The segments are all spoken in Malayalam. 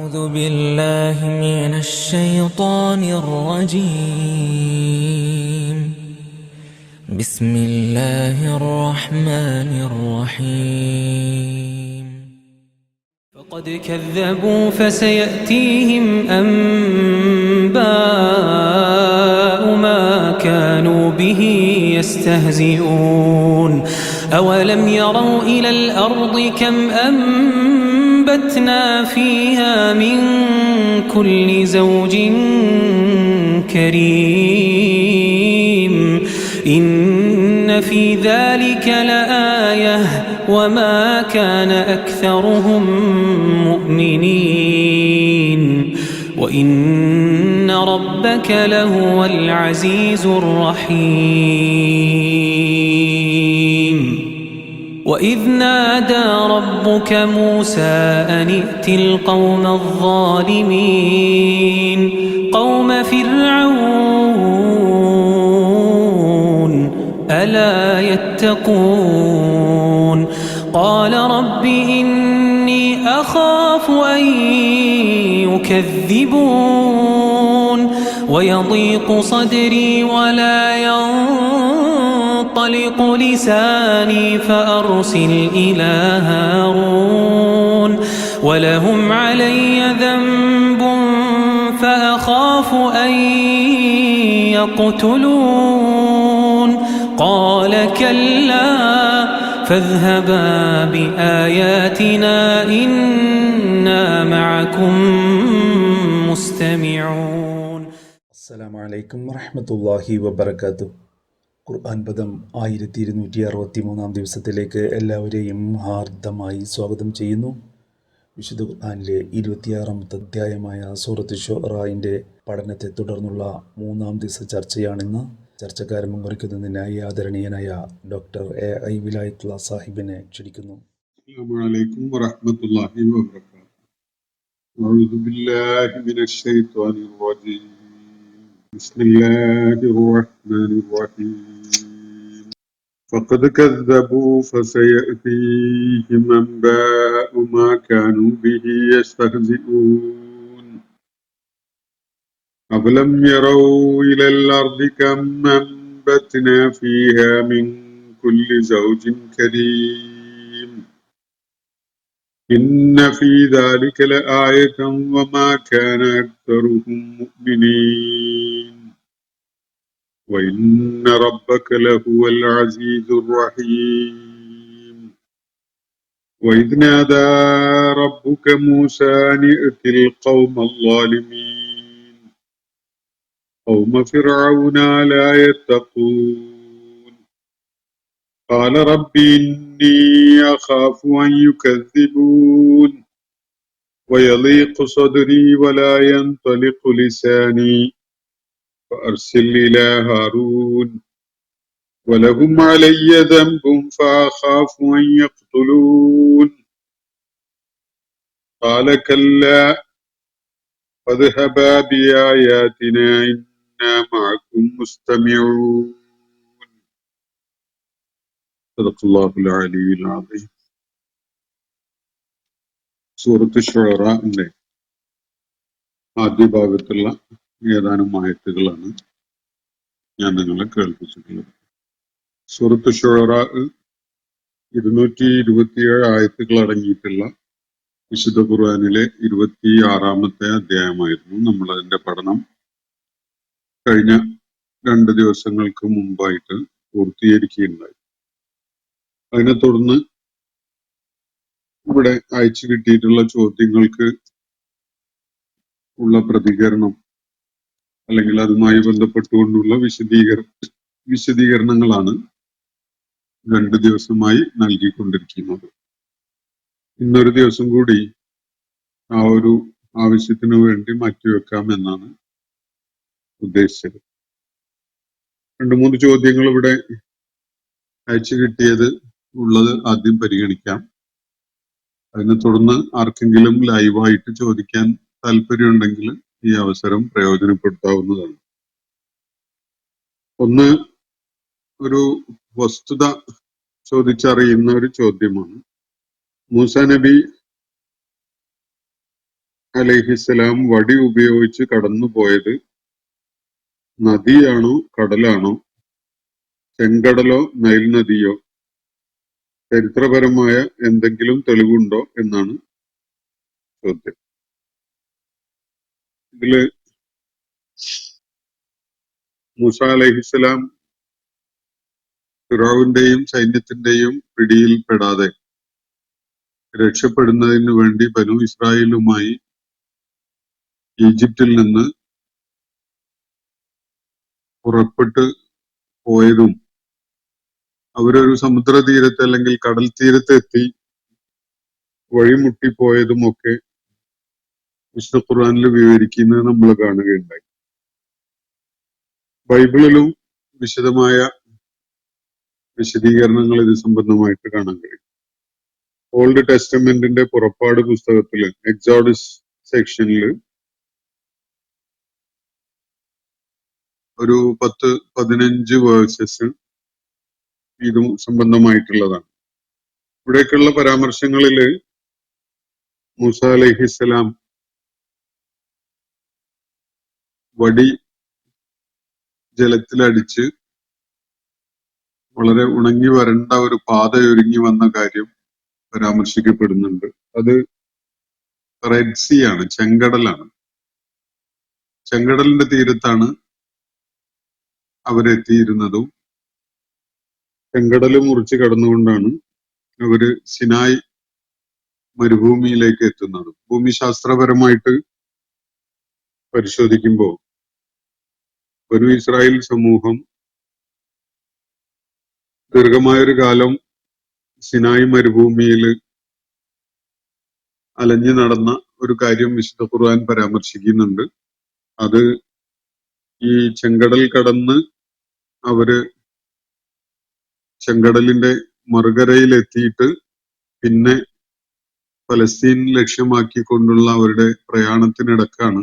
أعوذ بالله من الشيطان الرجيم. بسم الله الرحمن الرحيم. فقد كذبوا فسيأتيهم أنباء ما كانوا به يستهزئون. أولم يروا إلى الأرض كم أنبتنا فيها من كل زوج كريم إن في ذلك لآية وما كان أكثرهم مؤمنين وإن ربك لهو العزيز الرحيم. وإذ نادى ربك موسى أن ائت القوم الظالمين قوم فرعون ألا يتقون. قال رب إني أخاف أن يكذبون ويضيق صدري ولا ينطلق لساني فأرسل إلى هارون ولهم علي ذنب فأخاف أن يقتلون. قال كلا فاذهبا بآياتنا إنا معكم مستمعون. അസ്സലാമു അലൈക്കും വറഹ്മത്തുള്ളാഹി വബറകാതുഹു. ഖുർആൻ പദം 1263 ദിവസത്തിലേക്ക് എല്ലാവരെയും ഹാർദമായി സ്വാഗതം ചെയ്യുന്നു. വിശുദ്ധ ഖുർആനിലെ 26ാമത്തെ അധ്യായമായ സൂറത്ത് ശുഅറാഇന്റെ പഠനത്തെ തുടർന്നുള്ള 3-ാം ദിവസ ചർച്ചയാണിന്ന്. ചർച്ചക്കാരൻ മുൻകുറിക്കുന്നതിനായി ആദരണീയനായ ഡോക്ടർ എ.ഐ. വിലായത്തുള്ള സാഹിബിനെ ക്ഷണിക്കുന്നു. അസ്സലാമു അലൈക്കും വറഹ്മത്തുള്ളാഹി വബറകാതുഹു. അഊദു ബില്ലാഹി മിനശ് ശൈത്വാനിർ റജീം. ബിസ്മില്ലാഹിർ റഹ്മാനിർ റഹീം. ഫഖദ് കദ്ദബൂ ഫസയഅതീഹിം അൻബാഉ മാ കാനൂ ബിഹി യസ്തഹ്സിഊൻ. അവലം യറൗ ഇലൽ അർദി കം അൻബത്നാ ഫീഹാ മിൻ കുല്ലി സൗജിൻ കരീം إن في ذلك لآية وما كان أكثرهم مؤمنين وإن ربك لهو العزيز الرحيم. وإذ نادى ربك موسى أن ائت القوم الظالمين قوم فرعون لا يتقون. قال رب إني أخاف أن يكذبون ويضيق صدري ولا ينطلق لساني فأرسل إلى هارون ولهم علي ذنب فأخاف أن يقتلون. قال كلا فاذهبا بآياتنا إنا معكم مستمعون. സദഖല്ലാഹുൽ അലിയ്യുൽ അസീം. സൂറത്ത് ശുഅറാഇന്റെ ആദ്യ ഭാഗത്തുള്ള ഏതാനും ആയത്തുകളാണ് ഞാൻ നിങ്ങളെ കേൾപ്പിച്ചിട്ടുള്ളത്. സൂറത്ത് ശുഅറാ 227 ആയത്തുകൾ അടങ്ങിയിട്ടുള്ള വിശുദ്ധ ഖുർആനിലെ 26ാമത്തെ അധ്യായമായിരുന്നു. നമ്മൾ അതിന്റെ പഠനം കഴിഞ്ഞ 2 ദിവസങ്ങൾക്ക് മുമ്പായിട്ട് പൂർത്തീകരിക്കുകയുണ്ടായി. അതിനെ തുടർന്ന് ഇവിടെ അയച്ചു കിട്ടിയിട്ടുള്ള ചോദ്യങ്ങൾക്ക് ഉള്ള പ്രതികരണം അല്ലെങ്കിൽ അതുമായി ബന്ധപ്പെട്ടുകൊണ്ടുള്ള വിശദീകരണങ്ങളാണ് 2 ദിവസമായി നൽകിക്കൊണ്ടിരിക്കുന്നത്. ഇന്നൊരു ദിവസം കൂടി ആ ഒരു ആവശ്യത്തിനു വേണ്ടി മാറ്റിവെക്കാം എന്നാണ് ഉദ്ദേശിച്ചത്. 2-3 ചോദ്യങ്ങൾ ഇവിടെ അയച്ചു കിട്ടിയത് ഉള്ളത് ആദ്യം പരിഗണിക്കാം. അതിനെ തുടർന്ന് ആർക്കെങ്കിലും ലൈവായിട്ട് ചോദിക്കാൻ താല്പര്യമുണ്ടെങ്കിൽ ഈ അവസരം പ്രയോജനപ്പെടുത്താവുന്നതാണ്. ഒന്ന്, ഒരു വസ്തുത ചോദിച്ചറിയുന്ന ഒരു ചോദ്യമാണ്. മൂസാ നബി അലൈഹിസ്സലാം വടി ഉപയോഗിച്ച് കടന്നുപോയത് നദിയാണോ കടലാണോ, ചെങ്കടലോ നൈൽ നദിയോ? ചരിത്രപരമായ എന്തെങ്കിലും തെളിവുണ്ടോ എന്നാണ് ചോദ്യം. ഇതില് മൂസ അലൈഹിസ്സലാം ഫിറഔന്റെയും സൈന്യത്തിന്റെയും പിടിയിൽപ്പെടാതെ രക്ഷപ്പെടുന്നതിന് വേണ്ടി ബനൂ ഇസ്രായേലുമായി ഈജിപ്തിൽ നിന്ന് പുറപ്പെട്ടു പോയതും അവരൊരു സമുദ്ര തീരത്ത് അല്ലെങ്കിൽ കടൽ തീരത്ത് എത്തി വഴിമുട്ടിപ്പോയതുമൊക്കെ വിശുദ്ധ ഖുർആനിൽ വിവരിക്കുന്നത് നമ്മൾ കാണുകയുണ്ടായി. ബൈബിളിലും വിശദമായ വിശദീകരണങ്ങൾ ഇത് സംബന്ധമായിട്ട് കാണാൻ കഴിയും. ഓൾഡ് ടെസ്റ്റമെന്റിന്റെ പുറപ്പാട് പുസ്തകത്തില് എക്സോഡസ് സെക്ഷനിൽ ഒരു 10-15 വേഴ്സസ് ഇതും സംബന്ധമായിട്ടുള്ളതാണ്. ഇവിടേക്കുള്ള പരാമർശങ്ങളില് മൂസ അലൈഹിസ്സലാം വടി ജലത്തിലടിച്ച് വളരെ ഉണങ്ങി വരണ്ട ഒരു പാതയൊരുങ്ങി വന്ന കാര്യം പരാമർശിക്കപ്പെടുന്നുണ്ട്. അത് റെഡ് സീ ആണ്, ചെങ്കടലാണ്. ചെങ്കടലിന്റെ തീരത്താണ് അവരെത്തിയിരുന്നതും ചെങ്കടല് മുറിച്ച് കടന്നുകൊണ്ടാണ് അവര് സിനായ് മരുഭൂമിയിലേക്ക് എത്തുന്നതും. ഭൂമിശാസ്ത്രപരമായിട്ട് പരിശോധിക്കുമ്പോൾ ബനൂ ഇസ്രായേൽ സമൂഹം ദീർഘമായൊരു കാലം സിനായ് മരുഭൂമിയിൽ അലഞ്ഞു നടന്ന ഒരു കാര്യം വിശുദ്ധ ഖുർആൻ പരാമർശിക്കുന്നുണ്ട്. അത് ഈ ചെങ്കടൽ കടന്ന് അവര് ചെങ്കടലിന്റെ മറുകരയിൽ എത്തിയിട്ട് പിന്നെ ഫലസ്തീൻ ലക്ഷ്യമാക്കിക്കൊണ്ടുള്ള അവരുടെ പ്രയാണത്തിനിടക്കാണ്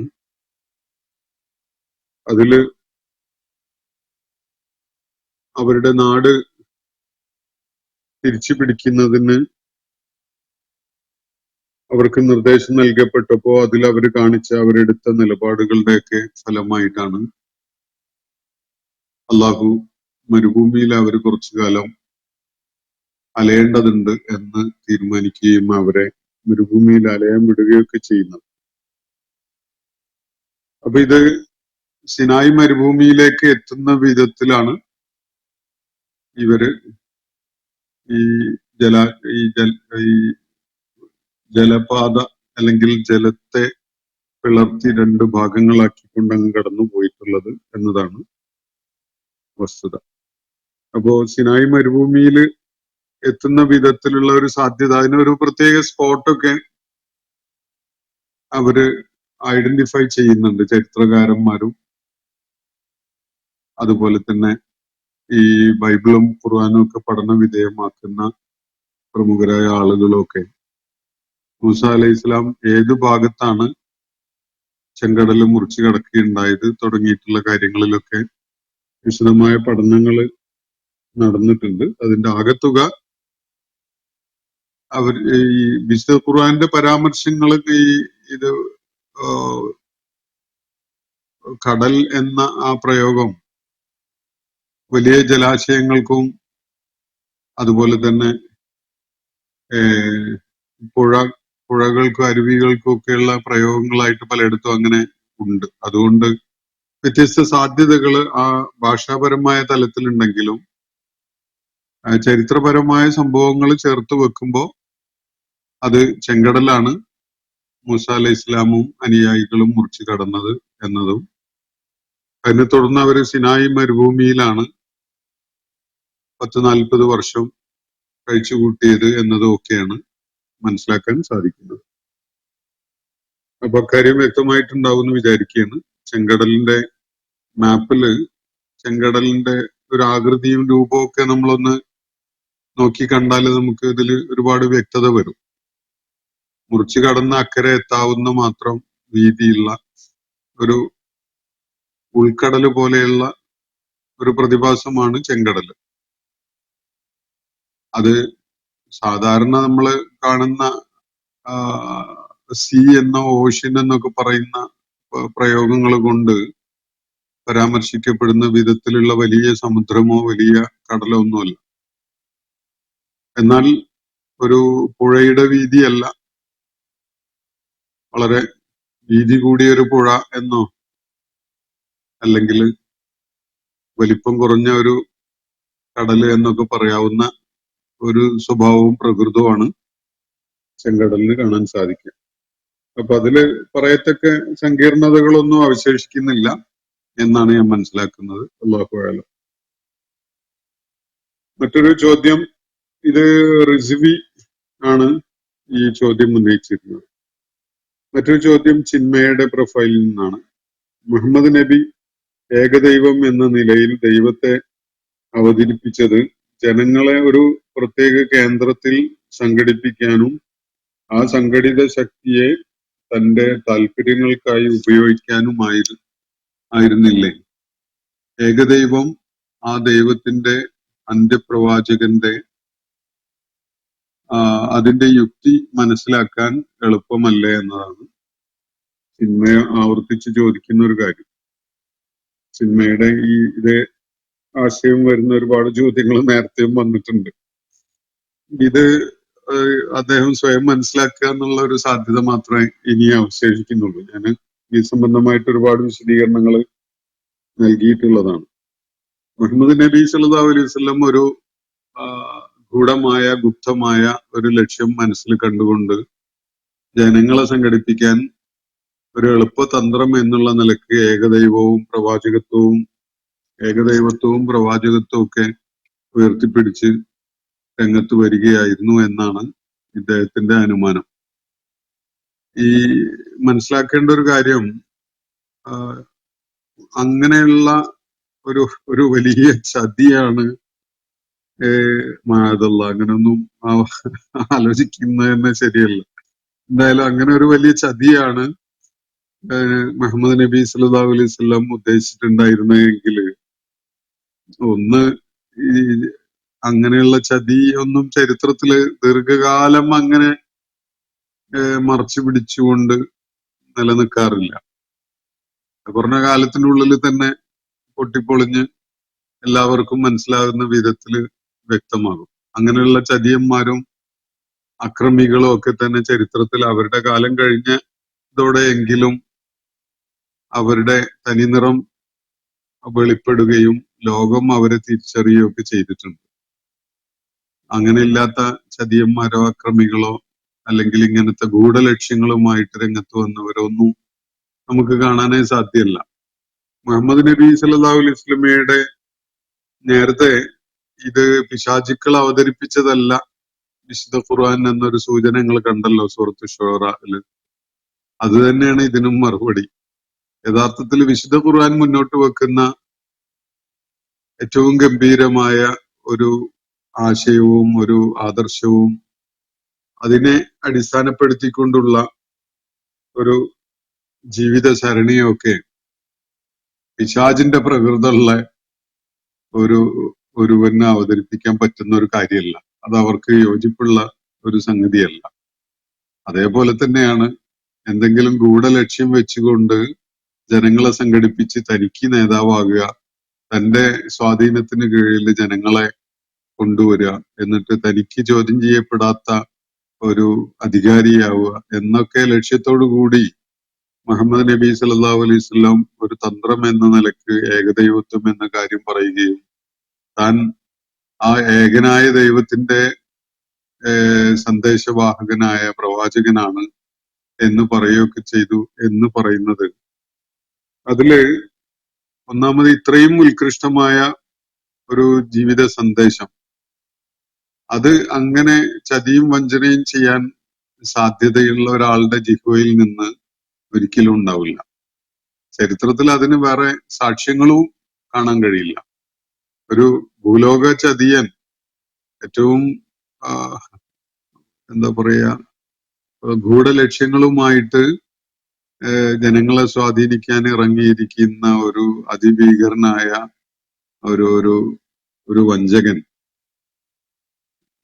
അതില് അവരുടെ നാട് തിരിച്ചു പിടിക്കുന്നതിന് അവർക്ക് നിർദ്ദേശം നൽകപ്പെട്ടപ്പോ അതിൽ അവർ കാണിച്ച അവരെടുത്ത നിലപാടുകളുടെയൊക്കെ ഫലമായിട്ടാണ് അള്ളാഹു മരുഭൂമിയിൽ അവർ കുറച്ചു കാലം അലയേണ്ടതുണ്ട് എന്ന് തീരുമാനിക്കുകയും അവരെ മരുഭൂമിയിൽ അലയാൻ വിടുകയൊക്കെ ചെയ്യുന്നത്. അപ്പൊ ഇത് സിനായ് മരുഭൂമിയിലേക്ക് എത്തുന്ന വിധത്തിലാണ് ഇവര് ഈ ഈ ജലപാത അല്ലെങ്കിൽ ജലത്തെ പിളർത്തി 2 ഭാഗങ്ങളാക്കിക്കൊണ്ടങ്ങ് കടന്നു പോയിട്ടുള്ളത് എന്നതാണ് വസ്തുത. അപ്പോ സിനായ് മരുഭൂമിയിൽ എത്തുന്ന വിധത്തിലുള്ള ഒരു സാധ്യത, അതിനൊരു പ്രത്യേക സ്പോട്ടൊക്കെ അവര് ഐഡന്റിഫൈ ചെയ്യുന്നുണ്ട് ചരിത്രകാരന്മാരും അതുപോലെ തന്നെ ഈ ബൈബിളും ഖുർആനും ഒക്കെ പഠന വിധേയമാക്കുന്ന പ്രമുഖരായ ആളുകളൊക്കെ മൂസ അലൈഹി ഇസ്ലാം ഏത് ഭാഗത്താണ് ചെങ്കടല് മുറിച്ചു കടക്കുകയുണ്ടായത് തുടങ്ങിയിട്ടുള്ള കാര്യങ്ങളിലൊക്കെ വിശദമായ പഠനങ്ങൾ നടന്നിട്ടുണ്ട്. അതിന്റെ ആകത്തുക അവർ ഈ വിശുദ്ധ ഖുർആന്റെ പരാമർശങ്ങൾ ഇത് കടൽ എന്ന ആ പ്രയോഗം വലിയ ജലാശയങ്ങൾക്കും അതുപോലെ തന്നെ പുഴകൾക്കും അരുവികൾക്കും ഒക്കെയുള്ള പ്രയോഗങ്ങളായിട്ട് പലയിടത്തും അങ്ങനെ ഉണ്ട്. അതുകൊണ്ട് വ്യത്യസ്ത സാധ്യതകൾ ആ ഭാഷാപരമായ തലത്തിലുണ്ടെങ്കിലും ചരിത്രപരമായ സംഭവങ്ങൾ ചേർത്ത് വെക്കുമ്പോൾ അത് ചെങ്കടലാണ് മൂസ അലൈഹി ഇസ്ലാമും അനുയായികളും മുറിച്ചു കടന്നത് എന്നതും അതിനെ തുടർന്ന് അവര് സിനായി മരുഭൂമിയിലാണ് 10-40 വർഷം കഴിച്ചുകൂട്ടിയത് എന്നതും ഒക്കെയാണ് മനസ്സിലാക്കാൻ സാധിക്കുന്നത്. അപ്പൊ അക്കാര്യം വ്യക്തമായിട്ടുണ്ടാവും എന്ന് വിചാരിക്കുകയാണ്. ചെങ്കടലിന്റെ മാപ്പില് ചെങ്കടലിന്റെ ഒരു ആകൃതിയും രൂപവും ഒക്കെ നമ്മളൊന്ന് നോക്കി കണ്ടാൽ നമുക്ക് ഇതിൽ ഒരുപാട് വ്യക്തത വരും. മുറിച്ചു കടന്ന് അക്കരെ എത്താവുന്ന മാത്രം വീതിയുള്ള ഒരു ഉൾക്കടല് പോലെയുള്ള ഒരു പ്രതിഭാസമാണ് ചെങ്കടല്. അത് സാധാരണ നമ്മൾ കാണുന്ന സീ എന്നോ ഓഷ്യൻ എന്നൊക്കെ പറയുന്ന പ്രയോഗങ്ങൾ കൊണ്ട് പരാമർശിക്കപ്പെടുന്ന വിധത്തിലുള്ള വലിയ സമുദ്രമോ വലിയ കടലോ ഒന്നുമല്ല. എന്നാൽ ഒരു പുഴയുടെ വീതിയല്ല, വളരെ വീതി കൂടിയൊരു പുഴ എന്നോ അല്ലെങ്കിൽ വലിപ്പം കുറഞ്ഞ ഒരു കടല് എന്നൊക്കെ പറയാവുന്ന ഒരു സ്വഭാവവും പ്രകൃതവുമാണ് ചെങ്കടലിന് കാണാൻ സാധിക്കുക. അപ്പൊ അതില് പറയത്തക്ക സങ്കീർണതകളൊന്നും അവശേഷിക്കുന്നില്ല എന്നാണ് ഞാൻ മനസ്സിലാക്കുന്നത്. അല്ലാഹു അഅലം. മറ്റൊരു ചോദ്യം, ഇത് റിസ്വി ആണ് ഈ ചോദ്യം ഉന്നയിച്ചിരുന്നത്. മറ്റൊരു ചോദ്യം ചിന്മയുടെ പ്രൊഫൈലിൽ നിന്നാണ്. മുഹമ്മദ് നബി ഏകദൈവം എന്ന നിലയിൽ ദൈവത്തെ അവതരിപ്പിച്ചത് ജനങ്ങളെ ഒരു പ്രത്യേക കേന്ദ്രത്തിൽ സംഘടിപ്പിക്കാനും ആ സംഘടിത ശക്തിയെ തന്റെ താല്പര്യങ്ങൾക്കായി ഉപയോഗിക്കാനുമായിരുന്നില്ലേ? ഏകദൈവം ആ ദൈവത്തിന്റെ അന്ത്യപ്രവാചകന്റെ അതിന്റെ യുക്തി മനസ്സിലാക്കാൻ എളുപ്പമല്ലേ എന്നതാണ് ചിന്മയ ആവർത്തിച്ച് ചോദിക്കുന്ന ഒരു കാര്യം. ചിന്മയുടെ ഇതേ ആശയം വരുന്ന ഒരുപാട് ചോദ്യങ്ങൾ നേരത്തെയും വന്നിട്ടുണ്ട്. ഇത് അദ്ദേഹം സ്വയം മനസ്സിലാക്കുക എന്നുള്ള ഒരു സാധ്യത മാത്രമേ ഇനി അവശേഷിക്കുന്നുള്ളൂ. ഞാൻ ഈ സംബന്ധമായിട്ട് ഒരുപാട് വിശദീകരണങ്ങൾ നൽകിയിട്ടുള്ളതാണ്. മുഹമ്മദ് നബി സല്ലല്ലാഹു അലൈഹി വസല്ലം ഒരു ഗൂഢമായ ഗുപ്തമായ ഒരു ലക്ഷ്യം മനസ്സിൽ കണ്ടുകൊണ്ട് ജനങ്ങളെ സംഘടിപ്പിക്കാൻ ഒരു എളുപ്പതന്ത്രം എന്നുള്ള നിലക്ക് ഏകദൈവത്വവും പ്രവാചകത്വവും ഒക്കെ ഉയർത്തിപ്പിടിച്ച് രംഗത്ത് വരികയായിരുന്നു എന്നാണ് ഇദ്ദേഹത്തിന്റെ അനുമാനം. ഈ മനസ്സിലാക്കേണ്ട ഒരു കാര്യം, അങ്ങനെയുള്ള ഒരു വലിയ ചതിയാണ് മാതല്ല, അങ്ങനെയൊന്നും ആലോചിക്കുന്നത് തന്നെ ശരിയല്ല. എന്തായാലും അങ്ങനെ ഒരു വലിയ ചതിയാണ് മുഹമ്മദ് നബി സല്ലല്ലാഹു അലൈഹി വസല്ലം ഉദ്ദേശിച്ചിട്ടുണ്ടായിരുന്നെങ്കിൽ ഒന്ന് ഈ അങ്ങനെയുള്ള ചതി ഒന്നും ചരിത്രത്തില് ദീർഘകാലം അങ്ങനെ മറച്ചു പിടിച്ചുകൊണ്ട് നിലനിൽക്കാറില്ല. കുറഞ്ഞ കാലത്തിനുള്ളിൽ തന്നെ പൊട്ടിപ്പൊളിഞ്ഞ് എല്ലാവർക്കും മനസ്സിലാകുന്ന വിധത്തില് വ്യക്തമാകും. അങ്ങനെയുള്ള ചതിയന്മാരും അക്രമികളും ഒക്കെ തന്നെ ചരിത്രത്തിൽ അവരുടെ കാലം കഴിഞ്ഞതോടെയെങ്കിലും അവരുടെ തനിനിറം വെളിപ്പെടുകയും ലോകം അവരെ തിരിച്ചറിയുകയൊക്കെ ചെയ്തിട്ടുണ്ട്. അങ്ങനെയില്ലാത്ത ചതിയന്മാരോ അക്രമികളോ അല്ലെങ്കിൽ ഇങ്ങനത്തെ ഗൂഢലക്ഷ്യങ്ങളുമായിട്ട് രംഗത്ത് വന്നവരൊന്നും നമുക്ക് കാണാനേ സാധ്യമല്ല. മുഹമ്മദ് നബി സല്ലല്ലാഹു അലൈഹി വസല്ലമയുടെ നേരത്തെ ഇത് പിശാചുക്കൾ അവതരിപ്പിച്ചതല്ല വിശുദ്ധ ഖുർആൻ എന്നൊരു സൂചന നിങ്ങൾ കണ്ടല്ലോ സൂറത്ത് ശൂറയിൽ. അത് തന്നെയാണ് ഇതിനും മറുപടി. യഥാർത്ഥത്തിൽ വിശുദ്ധ ഖുർആൻ മുന്നോട്ട് വെക്കുന്ന ഏറ്റവും ഗംഭീരമായ ഒരു ആശയവും ഒരു ആദർശവും അതിനെ അടിസ്ഥാനപ്പെടുത്തിക്കൊണ്ടുള്ള ഒരു ജീവിത സരണിയൊക്കെ പിശാചിന്റെ പ്രകൃതമുള്ള ഒരുവന് അവതരിപ്പിക്കാൻ പറ്റുന്ന ഒരു കാര്യമല്ല. അത് അവർക്ക് യോജിപ്പുള്ള ഒരു സംഗതിയല്ല. അതേപോലെ തന്നെയാണ് എന്തെങ്കിലും ഗൂഢലക്ഷ്യം വെച്ചുകൊണ്ട് ജനങ്ങളെ സംഘടിപ്പിച്ച് തനിക്ക് നേതാവാകുക, തന്റെ സ്വാധീനത്തിന് കീഴിൽ ജനങ്ങളെ കൊണ്ടുവരിക, എന്നിട്ട് തനിക്ക് ചോദ്യം ചെയ്യപ്പെടാത്ത ഒരു അധികാരിയാവുക എന്നൊക്കെ ലക്ഷ്യത്തോടു കൂടി മുഹമ്മദ് നബി സല്ലല്ലാഹു അലൈഹി വസല്ലം ഒരു തന്ത്രം എന്ന നിലക്ക് ഏകദൈവത്വം എന്ന കാര്യം പറയുകയും താൻ ആ ഏകനായ ദൈവത്തിന്റെ സന്ദേശവാഹകനായ പ്രവാചകനാണ് എന്ന് പറയുകയൊക്കെ ചെയ്തു എന്ന് പറയുന്നത്, അതില് ഒന്നാമത് ഇത്രയും ഉത്കൃഷ്ടമായ ഒരു ജീവിത സന്ദേശം അത് അങ്ങനെ ചതിയും വഞ്ചനയും ചെയ്യാൻ സാധ്യതയുള്ള ഒരാളുടെ ജിഹ്വയിൽ നിന്ന് ഒരിക്കലും ഉണ്ടാവില്ല. ചരിത്രത്തിൽ അതിന് വേറെ സാക്ഷ്യങ്ങളും കാണാൻ കഴിയില്ല. ഒരു ഭൂലോക ചതിയൻ ഏറ്റവും എന്താ പറയാ ഗൂഢലക്ഷ്യങ്ങളുമായിട്ട് ജനങ്ങളെ സ്വാധീനിക്കാൻ ഇറങ്ങിയിരിക്കുന്ന ഒരു അതിഭീകരനായ ഒരു ഒരു ഒരു വഞ്ചകൻ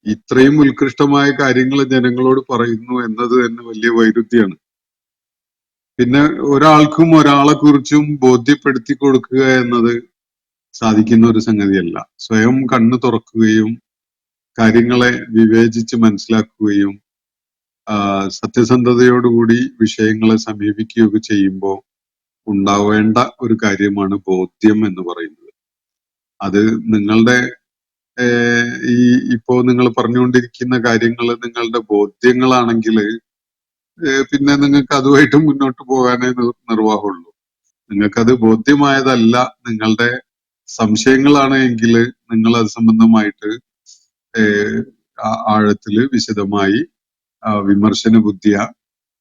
ഇത്രയും ഉത്കൃഷ്ടമായ കാര്യങ്ങൾ ജനങ്ങളോട് പറയുന്നു എന്നത് തന്നെ വലിയ വൈരുദ്ധ്യമാണ്. പിന്നെ ഒരാൾക്കും ഒരാളെ കുറിച്ചും ബോധ്യപ്പെടുത്തി കൊടുക്കുക എന്നത് സാധിക്കുന്ന ഒരു സംഗതിയല്ല. സ്വയം കണ്ണു തുറക്കുകയും കാര്യങ്ങളെ വിവേചിച്ച് മനസ്സിലാക്കുകയും സത്യസന്ധതയോടുകൂടി വിഷയങ്ങളെ സമീപിക്കുകയൊക്കെ ചെയ്യുമ്പോൾ ഉണ്ടാവേണ്ട ഒരു കാര്യമാണ് ബോധ്യം എന്ന് പറയുന്നത്. അത് നിങ്ങളുടെ ഈ ഇപ്പോ നിങ്ങൾ പറഞ്ഞുകൊണ്ടിരിക്കുന്ന കാര്യങ്ങൾ നിങ്ങളുടെ ബോധ്യങ്ങളാണെങ്കിൽ പിന്നെ നിങ്ങൾക്ക് അതുമായിട്ട് മുന്നോട്ട് പോകാനേ നിർവാഹമുള്ളൂ. നിങ്ങൾക്കത് ബോധ്യമായതല്ല, നിങ്ങളുടെ സംശയങ്ങളാണ് എങ്കിൽ നിങ്ങൾ അത് സംബന്ധമായിട്ട് ആഴത്തില് വിശദമായി വിമർശന ബുദ്ധിയ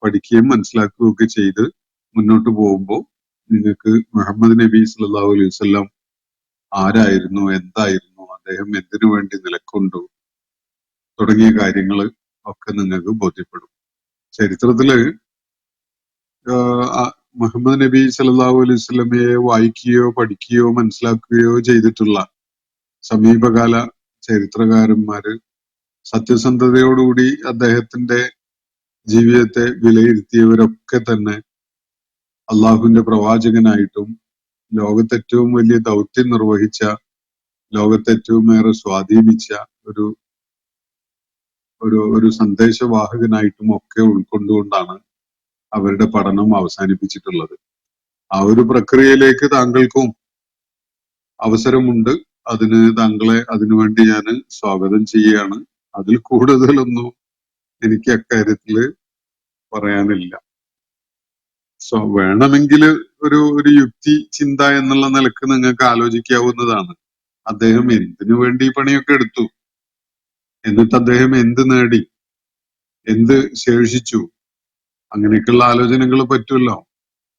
പഠിക്കുകയും മനസ്സിലാക്കുകയും ഒക്കെ ചെയ്ത് മുന്നോട്ട് പോകുമ്പോൾ നിങ്ങൾക്ക് മുഹമ്മദ് നബി സല്ലല്ലാഹു അലൈഹി വസല്ലം ആരായിരുന്നു, എന്തായിരുന്നു, അദ്ദേഹം എന്തിനു വേണ്ടി നിലക്കൊണ്ടു തുടങ്ങിയ കാര്യങ്ങൾ ഒക്കെ നിങ്ങൾക്ക് ബോധ്യപ്പെടും. ചരിത്രത്തില് മുഹമ്മദ് നബി സല്ലല്ലാഹു അലൈഹി വസല്ലമയെ വായിക്കുകയോ പഠിക്കുകയോ മനസ്സിലാക്കുകയോ ചെയ്തിട്ടുള്ള സമീപകാല ചരിത്രകാരന്മാര് സത്യസന്ധതയോടുകൂടി അദ്ദേഹത്തിന്റെ ജീവിതത്തെ വിലയിരുത്തിയവരൊക്കെ തന്നെ അള്ളാഹുവിന്റെ പ്രവാചകനായിട്ടും ലോകത്തെ ഏറ്റവും വലിയ ദൗത്യം നിർവഹിച്ച, ലോകത്തെ ഏറ്റവും ഏറെ സ്വാധീനിച്ച ഒരു ഒരു ഒരു സന്ദേശവാഹകനായിട്ടും ഒക്കെ ഉൾക്കൊണ്ടുകൊണ്ടാണ് അവരുടെ പഠനം അവസാനിപ്പിച്ചിട്ടുള്ളത്. ആ ഒരു പ്രക്രിയയിലേക്ക് താങ്കൾക്കും അവസരമുണ്ട്. താങ്കളെ അതിനുവേണ്ടി ഞാൻ സ്വാഗതം ചെയ്യുകയാണ്. അതിൽ കൂടുതലൊന്നും എനിക്ക് അക്കാര്യത്തില് പറയാനില്ല. വേണമെങ്കിൽ ഒരു യുക്തി ചിന്ത എന്നുള്ള നിലക്ക് നിങ്ങൾക്ക് ആലോചിക്കാവുന്നതാണ്. അദ്ദേഹം എന്തിനു വേണ്ടി ഈ പണിയൊക്കെ എടുത്തു, എന്നിട്ട് അദ്ദേഹം എന്ത് നേടി, എന്ത് ശേഷിച്ചു, അങ്ങനെയൊക്കെയുള്ള ആലോചനകൾ പറ്റുമല്ലോ.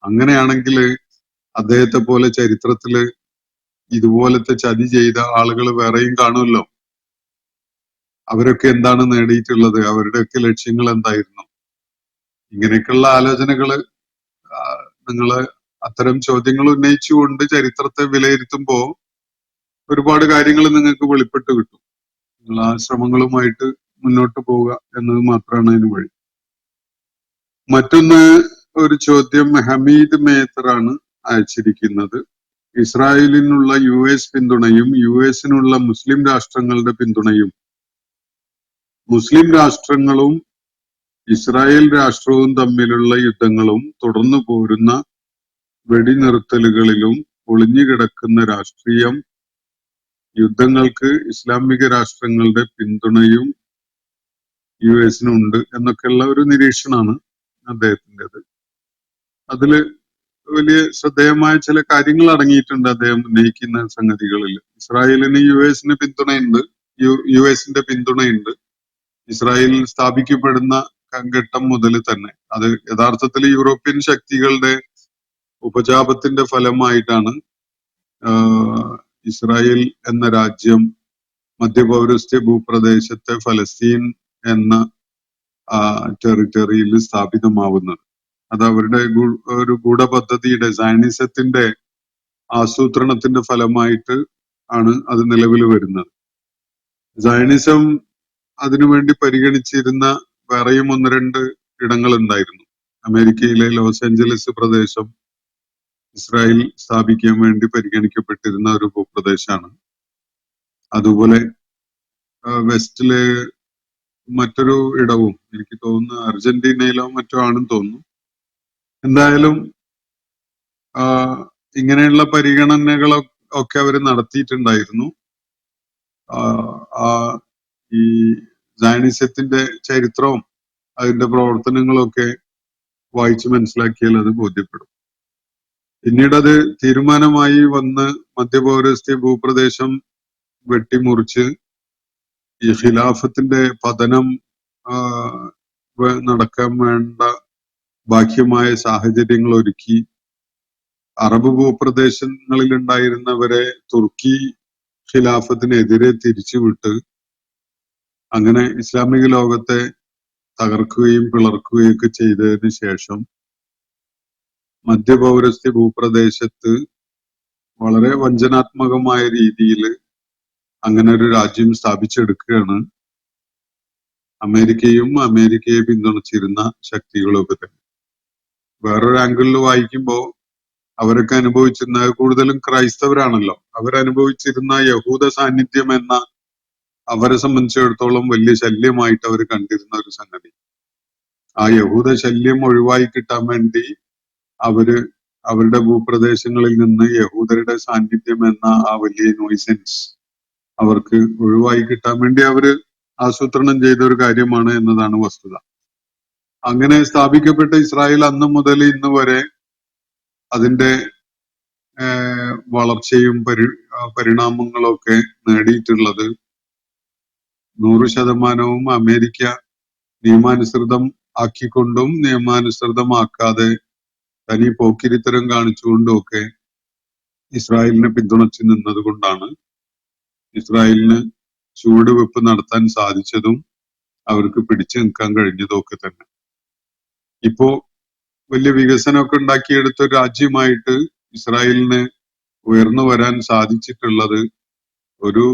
അങ്ങനെയാണെങ്കിൽ അദ്ദേഹത്തെ പോലെ ചരിത്രത്തില് ഇതുപോലത്തെ ചതി ചെയ്ത ആളുകൾ വേറെയും കാണുമല്ലോ. അവരൊക്കെ എന്താണ് നേടിയിട്ടുള്ളത്, അവരുടെയൊക്കെ ലക്ഷ്യങ്ങൾ എന്തായിരുന്നു? ഇങ്ങനെയൊക്കെയുള്ള ആലോചനകള് നിങ്ങള് അത്തരം ചോദ്യങ്ങൾ ഉന്നയിച്ചുകൊണ്ട് ചരിത്രത്തെ വിലയിരുത്തുമ്പോ ഒരുപാട് കാര്യങ്ങൾ നിങ്ങൾക്ക് വെളിപ്പെട്ട് കിട്ടും. നിങ്ങൾ ആ ശ്രമങ്ങളുമായിട്ട് മുന്നോട്ട് പോവുക എന്നത് മാത്രമാണ് അതിന് വഴി. മറ്റൊന്ന്, ഒരു ചോദ്യം ഹമീദ് മേത്തറാണ് അയച്ചിരിക്കുന്നത്. ഇസ്രായേലിനുള്ള US പിന്തുണയും US-നുള്ള മുസ്ലിം രാഷ്ട്രങ്ങളുടെ പിന്തുണയും മുസ്ലിം രാഷ്ട്രങ്ങളും ഇസ്രായേൽ രാഷ്ട്രവും തമ്മിലുള്ള യുദ്ധങ്ങളും തുടർന്നു പോരുന്ന വെടിനിർത്തലുകളിലും ഒളിഞ്ഞുകിടക്കുന്ന രാഷ്ട്രീയം, യുദ്ധങ്ങൾക്ക് ഇസ്ലാമിക രാഷ്ട്രങ്ങളുടെ പിന്തുണയും US-നുണ്ട് എന്നൊക്കെയുള്ള ഒരു നിരീക്ഷണമാണ് അദ്ദേഹത്തിൻ്റെത്. അതില് വലിയ ശ്രദ്ധേയമായ ചില കാര്യങ്ങൾ അടങ്ങിയിട്ടുണ്ട് അദ്ദേഹം ഉന്നയിക്കുന്ന സംഗതികളിൽ. ഇസ്രായേലിന് US-ന് പിന്തുണയുണ്ട്, US-ന്റെ പിന്തുണയുണ്ട്. ഇസ്രായേലിൽ സ്ഥാപിക്കപ്പെടുന്ന ഘട്ടം മുതൽ തന്നെ അത് യഥാർത്ഥത്തിൽ യൂറോപ്യൻ ശക്തികളുടെ ഉപജാപത്തിന്റെ ഫലമായിട്ടാണ് ഇസ്രായേൽ എന്ന രാജ്യം മധ്യപൗരസ്ത്യ ഭൂപ്രദേശത്തെ ഫലസ്തീൻ എന്ന ടെറിട്ടറിയിൽ സ്ഥാപിതമാവുന്നത്. അത് അവരുടെ ഒരു ഗൂഢപദ്ധതിയുടെ, സയനിസത്തിന്റെ ആസൂത്രണത്തിന്റെ ഫലമായിട്ട് ആണ് അത് നിലവിൽ വരുന്നത്. സയനിസം അതിനുവേണ്ടി പരിഗണിച്ചിരുന്ന വേറെയും 1-2 ഇടങ്ങൾ ഉണ്ടായിരുന്നു. അമേരിക്കയിലെ ലോസ് ഏഞ്ചലസ് പ്രദേശം ഇസ്രായേൽ സ്ഥാപിക്കാൻ വേണ്ടി പരിഗണിക്കപ്പെട്ടിരുന്ന ഒരു ഭൂപ്രദേശമാണ്. അതുപോലെ വെസ്റ്റിലെ മറ്റൊരു ഇടവും, എനിക്ക് തോന്നുന്നു അർജന്റീനയിലോ മറ്റോ ആണെന്ന് തോന്നുന്നു. എന്തായാലും ഇങ്ങനെയുള്ള പരിഗണനകളൊക്കെ അവർ നടത്തിയിട്ടുണ്ടായിരുന്നു. ഈ സയനിസത്തിന്റെ ചരിത്രവും അതിന്റെ പ്രവർത്തനങ്ങളൊക്കെ വായിച്ച് മനസ്സിലാക്കിയാൽ അത് ബോധ്യപ്പെടും. പിന്നീട് അത് തീരുമാനമായി വന്ന് മധ്യപൗരസ്ത്യ ഭൂപ്രദേശം വെട്ടിമുറിച്ച് ഈ ഖിലാഫത്തിന്റെ പതനം നടക്കാൻ വേണ്ട ബാഹ്യമായ സാഹചര്യങ്ങൾ ഒരുക്കി അറബ് ഭൂപ്രദേശങ്ങളിൽ ഉണ്ടായിരുന്നവരെ തുർക്കി ഖിലാഫത്തിനെതിരെ തിരിച്ചുവിട്ട് അങ്ങനെ ഇസ്ലാമിക ലോകത്തെ തകർക്കുകയും പിളർക്കുകയും ഒക്കെ ചെയ്തതിന് ശേഷം മധ്യപൗരസ്ത്യ ഭൂപ്രദേശത്ത് വളരെ വഞ്ചനാത്മകമായ രീതിയിൽ അങ്ങനെ ഒരു രാജ്യം സ്ഥാപിച്ചെടുക്കുകയാണ് അമേരിക്കയും അമേരിക്കയെ പിന്തുണച്ചിരുന്ന ശക്തികളും ഒക്കെ തന്നെ. വേറൊരു ആംഗിളിൽ വായിക്കുമ്പോൾ അവരൊക്കെ അനുഭവിച്ചിരുന്ന കൂടുതലും ക്രൈസ്തവരാണല്ലോ. അവരനുഭവിച്ചിരുന്ന യഹൂദ സാന്നിധ്യം എന്ന അവരെ സംബന്ധിച്ചിടത്തോളം വലിയ ശല്യമായിട്ട് അവർ കണ്ടിരുന്ന ഒരു സംഗതി. ആ യഹൂദ ശല്യം ഒഴിവായി കിട്ടാൻ വേണ്ടി അവര് അവരുടെ ഭൂപ്രദേശങ്ങളിൽ നിന്ന് യഹൂദരുടെ സാന്നിധ്യം എന്ന ആ വലിയ നോയ്സൻസ് അവർക്ക് ഒഴിവായി കിട്ടാൻ വേണ്ടി അവര് ആസൂത്രണം ചെയ്ത ഒരു കാര്യമാണ് എന്നതാണ് വസ്തുത. അങ്ങനെ സ്ഥാപിക്കപ്പെട്ട ഇസ്രായേൽ അന്ന് മുതൽ ഇന്ന് വരെ അതിന്റെ വളർച്ചയും പരിണാമങ്ങളും ഒക്കെ നേടിയിട്ടുള്ളത് 100% അമേരിക്ക നിയമാനുസൃതം ആക്കിക്കൊണ്ടും നിയമാനുസൃതമാക്കാതെ തനി പോക്കിരിത്തരം കാണിച്ചുകൊണ്ടും ഒക്കെ ഇസ്രായേലിനെ പിന്തുണച്ചു നിന്നത് കൊണ്ടാണ് ഇസ്രായേലിന് ചുവടുവെപ്പ് നടത്താൻ സാധിച്ചതും അവർക്ക് പിടിച്ചു നിൽക്കാൻ കഴിഞ്ഞതും ഒക്കെ തന്നെ. ഇപ്പോ വലിയ വികസനമൊക്കെ ഉണ്ടാക്കിയെടുത്ത ഒരു രാജ്യമായിട്ട് ഇസ്രായേലിന് ഉയർന്നു വരാൻ സാധിച്ചിട്ടുള്ളത് ഒരു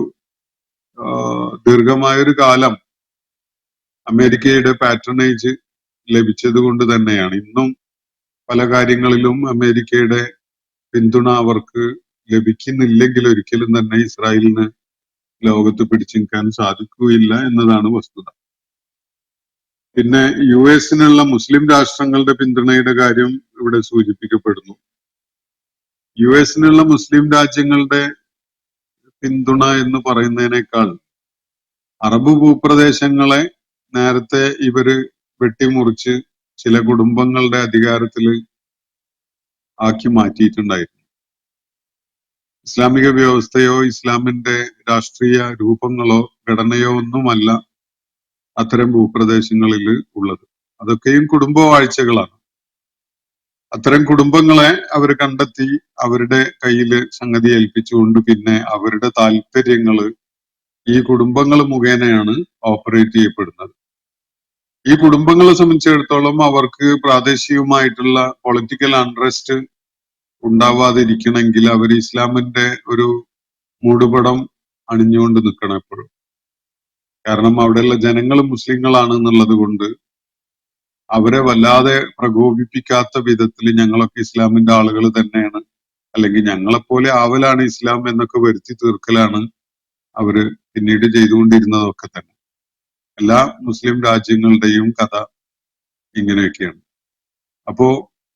ദീർഘമായൊരു കാലം അമേരിക്കയുടെ പാറ്റേണേജ് ലഭിച്ചത് കൊണ്ട് തന്നെയാണ്. ഇന്നും പല കാര്യങ്ങളിലും അമേരിക്കയുടെ പിന്തുണ അവർക്ക് ലഭിക്കുന്നില്ലെങ്കിൽ ഒരിക്കലും തന്നെ ഇസ്രായേലിന് ലോകത്ത് പിടിച്ചു നിൽക്കാൻ സാധിക്കുകയില്ല എന്നതാണ് വസ്തുത. പിന്നെ US-നുള്ള മുസ്ലിം രാഷ്ട്രങ്ങളുടെ പിന്തുണയുടെ കാര്യം ഇവിടെ സൂചിപ്പിക്കപ്പെടുന്നു. US-നുള്ള മുസ്ലിം രാജ്യങ്ങളുടെ പിന്തുണ എന്ന് പറയുന്നതിനേക്കാൾ അറബ് ഭൂപ്രദേശങ്ങളെ നേരത്തെ ഇവര് വെട്ടിമുറിച്ച് ചില കുടുംബങ്ങളുടെ അധികാരത്തിൽ ആക്കി മാറ്റിയിട്ടുണ്ടായിരുന്നു. ഇസ്ലാമിക വ്യവസ്ഥയോ ഇസ്ലാമിന്റെ രാഷ്ട്രീയ രൂപങ്ങളോ ഘടനയോ ഒന്നുമല്ല അത്തരം ഭൂപ്രദേശങ്ങളിൽ ഉള്ളത്. അതൊക്കെയും കുടുംബവാഴ്ചകളാണ്. അത്തരം കുടുംബങ്ങളെ അവർ കണ്ടെത്തി അവരുടെ കയ്യിൽ സംഗതി ഏൽപ്പിച്ചുകൊണ്ട് പിന്നെ അവരുടെ താല്പര്യങ്ങള് ഈ കുടുംബങ്ങൾ മുഖേനയാണ് ഓപ്പറേറ്റ് ചെയ്യപ്പെടുന്നത്. ഈ കുടുംബങ്ങളെ സംബന്ധിച്ചിടത്തോളം അവർക്ക് പ്രാദേശികമായിട്ടുള്ള പൊളിറ്റിക്കൽ അൺറസ്റ്റ് ഉണ്ടാവാതിരിക്കണമെങ്കിൽ അവർ ഇസ്ലാമിന്റെ ഒരു മൂടുപടം അണിഞ്ഞുകൊണ്ട് നിൽക്കണം എപ്പോഴും. കാരണം അവിടെയുള്ള ജനങ്ങൾ മുസ്ലിങ്ങളാണ് എന്നുള്ളത് കൊണ്ട് അവരെ വല്ലാതെ പ്രകോപിപ്പിക്കാത്ത വിധത്തിൽ ഞങ്ങളൊക്കെ ഇസ്ലാമിന്റെ ആളുകൾ തന്നെയാണ്, അല്ലെങ്കിൽ ഞങ്ങളെപ്പോലെ ആവലാണ് ഇസ്ലാം എന്നൊക്കെ വരുത്തി തീർക്കലാണ് അവര് പിന്നീട് ചെയ്തുകൊണ്ടിരുന്നതൊക്കെ തന്നെ. എല്ലാ മുസ്ലിം രാജ്യങ്ങളുടെയും കഥ ഇങ്ങനെയൊക്കെയാണ്. അപ്പോ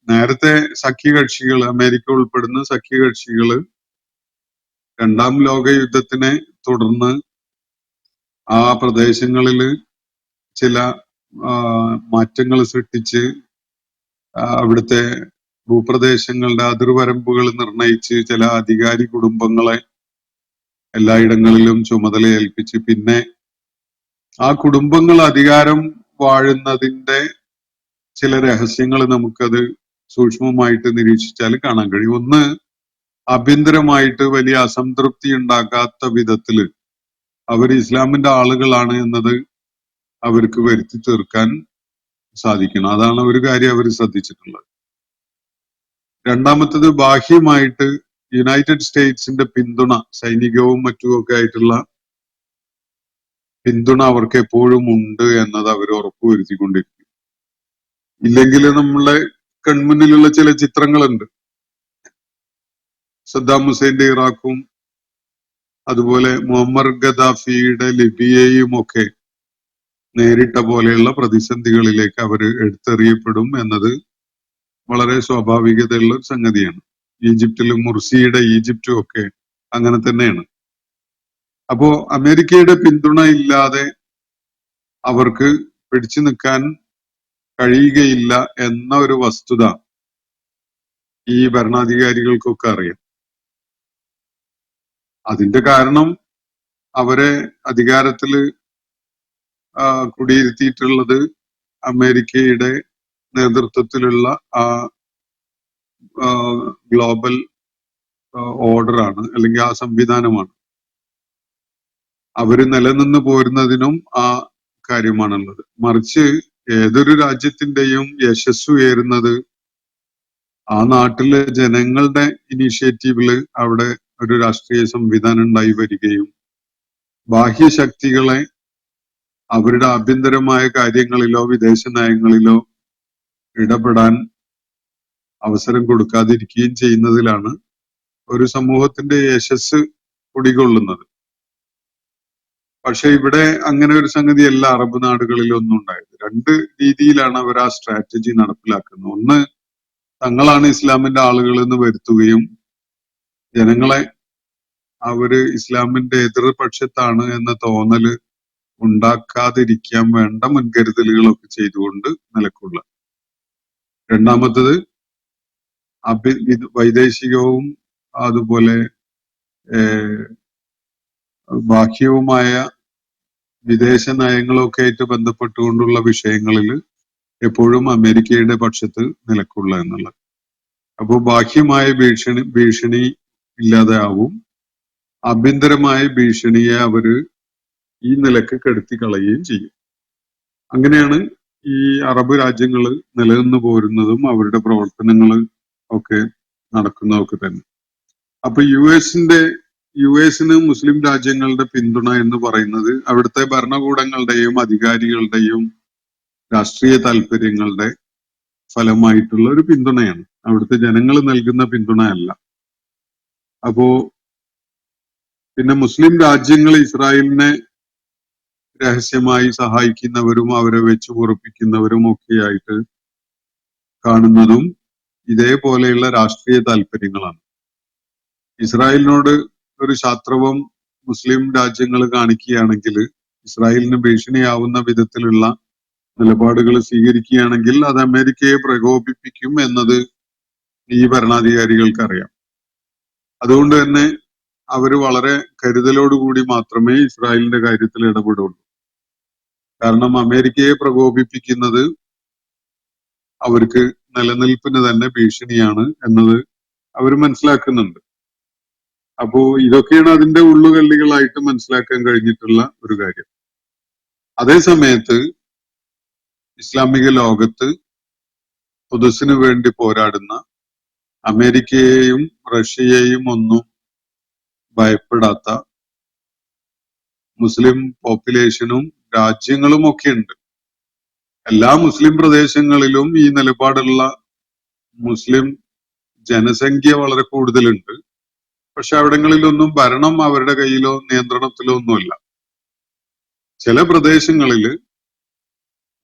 നേരത്തെ സഖ്യകക്ഷികൾ, അമേരിക്ക ഉൾപ്പെടുന്ന സഖ്യകക്ഷികള് 2ാം ലോക യുദ്ധത്തിനെ തുടർന്ന് ആ പ്രദേശങ്ങളിൽ ചില മാറ്റങ്ങൾ സൃഷ്ടിച്ച് അവിടുത്തെ ഭൂപ്രദേശങ്ങളുടെ അതിർവരമ്പുകൾ നിർണയിച്ച് ചില അധികാരി കുടുംബങ്ങളെ എല്ലായിടങ്ങളിലും ചുമതല ഏൽപ്പിച്ച് പിന്നെ ആ കുടുംബങ്ങൾ അധികാരം വാഴുന്നതിന്റെ ചില രഹസ്യങ്ങൾ നമുക്കത് സൂക്ഷ്മമായിട്ട് നിരീക്ഷിച്ചാൽ കാണാൻ കഴിയും. ഒന്ന്, ആഭ്യന്തരമായിട്ട് വലിയ അസംതൃപ്തി ഉണ്ടാക്കാത്ത വിധത്തില് അവർ ഇസ്ലാമിന്റെ ആളുകളാണ് എന്നത് അവർക്ക് വരുത്തി തീർക്കാൻ സാധിക്കണം. അതാണ് ഒരു കാര്യം അവർ ശ്രദ്ധിച്ചിട്ടുള്ളത്. രണ്ടാമത്തത്, ബാഹ്യമായിട്ട് യുണൈറ്റഡ് സ്റ്റേറ്റ്സിന്റെ പിന്തുണ, സൈനികവും മറ്റുമൊക്കെ ആയിട്ടുള്ള പിന്തുണ അവർക്ക് എപ്പോഴും ഉണ്ട് എന്നത് അവർ ഉറപ്പുവരുത്തിക്കൊണ്ടിരിക്കും. ഇല്ലെങ്കിൽ നമ്മളെ കൺമുന്നിലുള്ള ചില ചിത്രങ്ങളുണ്ട്. സദ്ദാം ഹുസൈന്റെ ഇറാഖും അതുപോലെ മുഹമ്മദ് ഗദ്ദാഫിയുടെ ലിബിയയും ഒക്കെ നേരിട്ട പോലെയുള്ള പ്രതിസന്ധികളിലേക്ക് അവർ എടുത്തെറിയപ്പെടും എന്നത് വളരെ സ്വാഭാവികതയുള്ള ഒരു സംഗതിയാണ്. ഈജിപ്തിലും മുർസിയുടെ ഈജിപ്തും ഒക്കെ അങ്ങനെ തന്നെയാണ്. അപ്പോ അമേരിക്കയുടെ പിന്തുണ ഇല്ലാതെ അവർക്ക് പിടിച്ചു നിൽക്കാൻ കഴിയുകയില്ല എന്ന ഒരു വസ്തുത ഈ ഭരണാധികാരികൾക്കൊക്കെ അറിയാം. അതിന്റെ കാരണം അവരെ അധികാരത്തില് കുടിയിരുത്തിയിട്ടുള്ളത് അമേരിക്കയുടെ നേതൃത്വത്തിലുള്ള ആ ഗ്ലോബൽ ഓർഡറാണ്, അല്ലെങ്കിൽ ആ സംവിധാനമാണ്. അവര് നിലനിന്ന് പോരുന്നതിനും ആ കാര്യമാണുള്ളത്. മറിച്ച് ഏതൊരു രാജ്യത്തിന്റെയും യശസ് ഉയരുന്നത് ആ നാട്ടിലെ ജനങ്ങളുടെ ഇനീഷ്യേറ്റീവില് അവിടെ ഒരു രാഷ്ട്രീയ സംവിധാനം ഉണ്ടായി വരികയും ബാഹ്യശക്തികളെ അവരുടെ ആഭ്യന്തരമായ കാര്യങ്ങളിലോ വിദേശ നയങ്ങളിലോ ഇടപെടാൻ അവസരം കൊടുക്കാതിരിക്കുകയും ചെയ്യുന്നതിലാണ് ഒരു സമൂഹത്തിന്റെ യശസ് കുടികൊള്ളുന്നത്. പക്ഷെ ഇവിടെ അങ്ങനെ ഒരു സംഗതിയല്ല അറബ് നാടുകളിലൊന്നും ഉണ്ടായത്. രണ്ട് രീതിയിലാണ് അവർ ആ സ്ട്രാറ്റജി നടപ്പിലാക്കുന്നത്. ഒന്ന്, തങ്ങളാണ് ഇസ്ലാമിന്റെ ആളുകൾ എന്ന് വരുത്തുകയും ജനങ്ങളെ അവര് ഇസ്ലാമിന്റെ എതിർപക്ഷത്താണ് എന്ന തോന്നല് ഉണ്ടാക്കാതിരിക്കാൻ വേണ്ട മുൻകരുതലുകളൊക്കെ ചെയ്തുകൊണ്ട് നിലകൊള്ളുക. രണ്ടാമത്തത് വൈദേശികവും അതുപോലെ ബാഹ്യവുമായ വിദേശ നയങ്ങളൊക്കെ ആയിട്ട് ബന്ധപ്പെട്ടുകൊണ്ടുള്ള വിഷയങ്ങളിൽ എപ്പോഴും അമേരിക്കയുടെ പക്ഷത്ത് നിലകൊള്ളുക എന്നുള്ളത്. അപ്പോൾ ബാഹ്യമായ ഭീഷണി ഇല്ലാതെ ആവും, ആഭ്യന്തരമായ ഭീഷണിയെ അവര് ഈ നിലക്ക് കെടുത്തി കളയുകയും ചെയ്യും. അങ്ങനെയാണ് ഈ അറബ് രാജ്യങ്ങൾ നിലനിന്നു പോരുന്നതും അവരുടെ പ്രവർത്തനങ്ങൾ ഒക്കെ നടക്കുന്നതൊക്കെ തന്നെ. അപ്പൊ യു എസിന് മുസ്ലിം രാജ്യങ്ങളുടെ പിന്തുണ എന്ന് പറയുന്നത് അവിടുത്തെ ഭരണകൂടങ്ങളുടെയും അധികാരികളുടെയും രാഷ്ട്രീയ താല്പര്യങ്ങളുടെ ഫലമായിട്ടുള്ള ഒരു പിന്തുണയാണ്. അവിടുത്തെ ജനങ്ങൾ നൽകുന്ന പിന്തുണയല്ല. അപ്പോ പിന്നെ മുസ്ലിം രാജ്യങ്ങൾ ഇസ്രായേലിനെ രഹസ്യമായി സഹായിക്കുന്നവരും അവരെ വെച്ച് പൊറുപ്പിക്കുന്നവരും ഒക്കെയായിട്ട് കാണുന്നതും ഇതേപോലെയുള്ള രാഷ്ട്രീയ താല്പര്യങ്ങളാണ്. ഇസ്രായേലിനോട് ഒരു ശാസ്ത്രവം മുസ്ലിം രാജ്യങ്ങൾ കാണിക്കുകയാണെങ്കിൽ, ഇസ്രായേലിന് ഭീഷണിയാവുന്ന വിധത്തിലുള്ള നിലപാടുകൾ സ്വീകരിക്കുകയാണെങ്കിൽ അത് അമേരിക്കയെ പ്രകോപിപ്പിക്കും എന്നത് ഈ ഭരണാധികാരികൾക്ക് അറിയാം. അതുകൊണ്ട് തന്നെ അവര് വളരെ കരുതലോടുകൂടി മാത്രമേ ഇസ്രായേലിന്റെ കാര്യത്തിൽ ഇടപെടുള്ളൂ. കാരണം അമേരിക്കയെ പ്രകോപിപ്പിക്കുന്നത് അവർക്ക് നിലനിൽപ്പിന് തന്നെ ഭീഷണിയാണ് എന്നത് അവർ മനസ്സിലാക്കുന്നുണ്ട്. അപ്പോ ഇതൊക്കെയാണ് അതിന്റെ ഉള്ളുകള്ളികളായിട്ട് മനസ്സിലാക്കാൻ കഴിഞ്ഞിട്ടുള്ള ഒരു കാര്യം. അതേ സമയത്ത് ഇസ്ലാമിക ലോകത്ത് ഖുദ്സിന് വേണ്ടി പോരാടുന്ന അമേരിക്കയെയും റഷ്യയെയും ഒന്നും ഭയപ്പെടാത്ത മുസ്ലിം പോപ്പുലേഷനും രാജ്യങ്ങളും ഒക്കെ ഉണ്ട്. എല്ലാ മുസ്ലിം പ്രദേശങ്ങളിലും ഈ നിലപാടുള്ള മുസ്ലിം ജനസംഖ്യ വളരെ കൂടുതലുണ്ട്. പക്ഷെ അവിടങ്ങളിലൊന്നും ഭരണം അവരുടെ കയ്യിലോ നിയന്ത്രണത്തിലോ ഒന്നുമല്ല. ചില പ്രദേശങ്ങളിൽ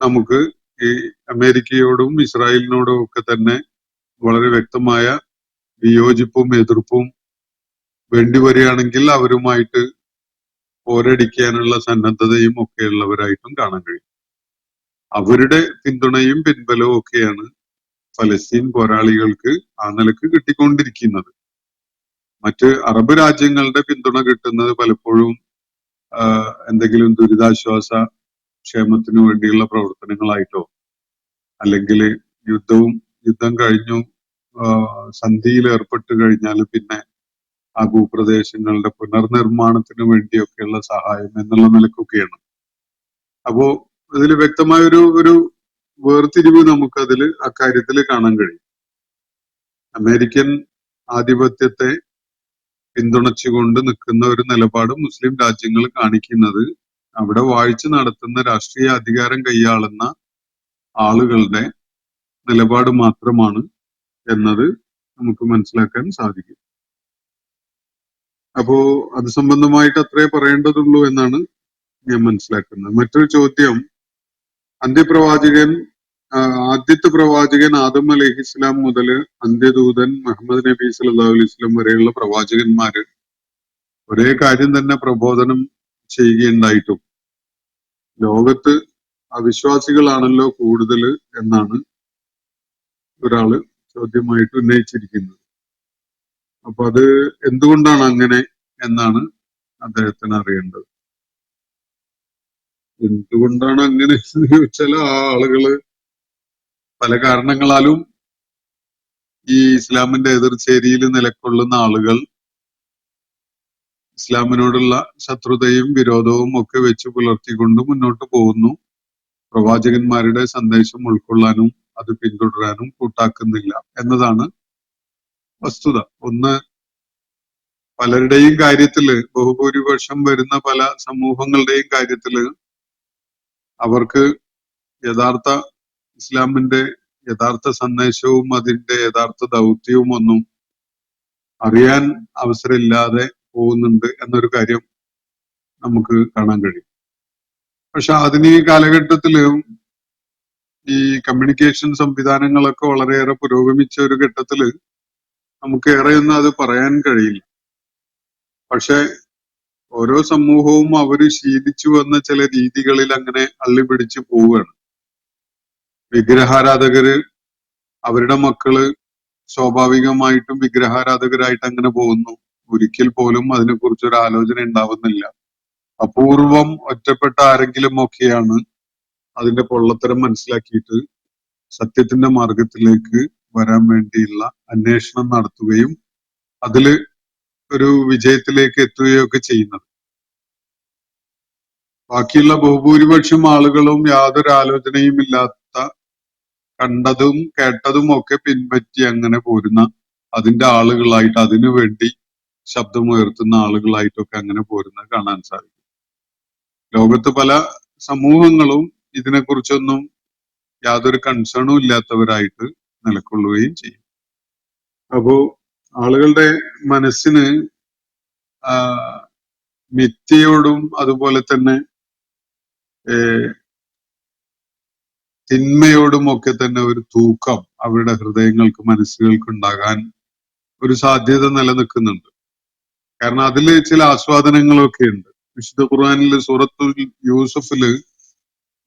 നമുക്ക് ഈ അമേരിക്കയോടും ഇസ്രായേലിനോടും ഒക്കെ തന്നെ വളരെ വ്യക്തമായ വിയോജിപ്പും എതിർപ്പും വേണ്ടി വരികയാണെങ്കിൽ അവരുമായിട്ട് പോരടിക്കാനുള്ള സന്നദ്ധതയും ഒക്കെ ഉള്ളവരായിട്ടും കാണാൻ കഴിയും. അവരുടെ പിന്തുണയും പിൻബലവും ഒക്കെയാണ് ഫലസ്തീൻ പോരാളികൾക്ക് ആ നിലക്ക് കിട്ടിക്കൊണ്ടിരിക്കുന്നത്. മറ്റ് അറബ് രാജ്യങ്ങളുടെ പിന്തുണ കിട്ടുന്നത് പലപ്പോഴും എന്തെങ്കിലും ദുരിതാശ്വാസ ക്ഷേമത്തിനു വേണ്ടിയുള്ള പ്രവർത്തനങ്ങളായിട്ടോ, അല്ലെങ്കിൽ യുദ്ധം കഴിഞ്ഞു സന്ധിയിൽ ഏർപ്പെട്ട് കഴിഞ്ഞാൽ പിന്നെ ആ ഭൂപ്രദേശങ്ങളുടെ പുനർനിർമ്മാണത്തിന് വേണ്ടിയൊക്കെയുള്ള സഹായം എന്നുള്ള നിലക്കൊക്കെയാണ്. അപ്പോ ഇതിൽ വ്യക്തമായ ഒരു വേർതിരിവ് നമുക്കതിൽ അക്കാര്യത്തിൽ കാണാൻ കഴിയും. അമേരിക്കൻ ആധിപത്യത്തെ പിന്തുണച്ചുകൊണ്ട് നിൽക്കുന്ന ഒരു നിലപാട് മുസ്ലിം രാജ്യങ്ങൾ കാണിക്കുന്നത് അവിടെ വാഴ്ച നടത്തുന്ന രാഷ്ട്രീയ അധികാരം കൈയാളുന്ന ആളുകളുടെ നിലപാട് മാത്രമാണ് എന്നത് നമുക്ക് മനസ്സിലാക്കാൻ സാധിക്കും. അപ്പോ അത് സംബന്ധമായിട്ട് അത്രേ പറയേണ്ടതുള്ളൂ എന്നാണ് ഞാൻ മനസ്സിലാക്കുന്നത്. മറ്റൊരു ചോദ്യം, ആദ്യത്തെ പ്രവാചകൻ ആദം അലൈഹിസ്ലാം മുതൽ അന്ത്യദൂതൻ മുഹമ്മദ് നബി സല്ലല്ലാഹു അലൈഹി വസല്ലം വരെയുള്ള പ്രവാചകന്മാര് ഒരേ കാര്യം തന്നെ പ്രബോധനം ചെയ്യുകയുണ്ടായിട്ടും ലോകത്ത് അവിശ്വാസികളാണല്ലോ കൂടുതൽ എന്നാണ് ഒരാള് ചോദ്യമായിട്ട് ഉന്നയിച്ചിരിക്കുന്നത്. അപ്പൊ അത് എന്തുകൊണ്ടാണ് അങ്ങനെ എന്നാണ് അദ്ദേഹത്തിന് അറിയേണ്ടത്. എന്തുകൊണ്ടാണ് അങ്ങനെ എന്ന് ചോദിച്ചാൽ ആ ആളുകള് പല കാരണങ്ങളാലും ഈ ഇസ്ലാമിന്റെ എതിർചേരിയിൽ നിലകൊള്ളുന്ന ആളുകൾ ഇസ്ലാമിനോടുള്ള ശത്രുതയും വിരോധവും ഒക്കെ വെച്ച് പുലർത്തിക്കൊണ്ട് മുന്നോട്ട് പോകുന്നു. പ്രവാചകന്മാരുടെ സന്ദേശം ഉൾക്കൊള്ളാനും അത് പിന്തുടരാനും കൂട്ടാക്കുന്നില്ല എന്നതാണ് വസ്തുത. ഒന്ന്, പലരുടെയും കാര്യത്തില്, ബഹുഭൂരിപക്ഷം വരുന്ന പല സമൂഹങ്ങളുടെയും കാര്യത്തില് അവർക്ക് യഥാർത്ഥ ഇസ്ലാമിന്റെ യഥാർത്ഥ സന്ദേശവും അതിന്റെ യഥാർത്ഥ ദൗത്യവും ഒന്നും അറിയാൻ അവസരമില്ലാതെ പോകുന്നുണ്ട് എന്നൊരു കാര്യം നമുക്ക് കാണാൻ കഴിയും. പക്ഷെ ആധുനിക കാലഘട്ടത്തിലും ഈ കമ്മ്യൂണിക്കേഷൻ സംവിധാനങ്ങളൊക്കെ വളരെയേറെ പുരോഗമിച്ച ഒരു ഘട്ടത്തില് നമുക്ക് ഏറെയൊന്നും അത് പറയാൻ കഴിയില്ല. പക്ഷെ ഓരോ സമൂഹവും അവര് ശീലിച്ചു വന്ന ചില രീതികളിൽ അങ്ങനെ അള്ളിപിടിച്ചു പോവുകയാണ്. വിഗ്രഹാരാധകര് അവരുടെ മക്കള് സ്വാഭാവികമായിട്ടും വിഗ്രഹാരാധകരായിട്ട് അങ്ങനെ പോകുന്നു. ഒരിക്കൽ പോലും അതിനെക്കുറിച്ച് ഒരു ആലോചന ഉണ്ടാവുന്നില്ല. അപൂർവം ഒറ്റപ്പെട്ട ആരെങ്കിലും ഒക്കെയാണ് അതിന്റെ പൊള്ളത്തരം മനസ്സിലാക്കിയിട്ട് സത്യത്തിന്റെ മാർഗത്തിലേക്ക് വരാൻ വേണ്ടിയുള്ള അന്വേഷണം നടത്തുകയും അതില് ഒരു വിജയത്തിലേക്ക് എത്തുകയൊക്കെ ചെയ്യുന്നത്. ബാക്കിയുള്ള ബഹുഭൂരിപക്ഷം ആളുകളും യാതൊരു ആലോചനയും ഇല്ലാത്ത, കണ്ടതും കേട്ടതും ഒക്കെ പിൻപറ്റി അങ്ങനെ പോരുന്ന അതിന്റെ ആളുകളായിട്ട്, അതിനു വേണ്ടി ശബ്ദമുയർത്തുന്ന ആളുകളായിട്ടൊക്കെ അങ്ങനെ പോരുന്നത് കാണാൻ സാധിക്കും. ലോകത്ത് പല സമൂഹങ്ങളും ഇതിനെക്കുറിച്ചൊന്നും യാതൊരു കൺസേണും ഇല്ലാത്തവരായിട്ട് നിലകൊള്ളുകയും ചെയ്യും. അപ്പോ ആളുകളുടെ മനസ്സിന് മിഥ്യയോടും അതുപോലെ തന്നെ തിന്മയോടും ഒക്കെ തന്നെ ഒരു തൂക്കം അവരുടെ ഹൃദയങ്ങൾക്ക്, മനസ്സുകൾക്ക് ഉണ്ടാകാൻ ഒരു സാധ്യത നിലനിൽക്കുന്നുണ്ട്. കാരണം അതിൽ ചില ആസ്വാദനങ്ങളൊക്കെ ഉണ്ട്. വിശുദ്ധ ഖുർആനിൽ സൂറത്തുൽ യൂസുഫില്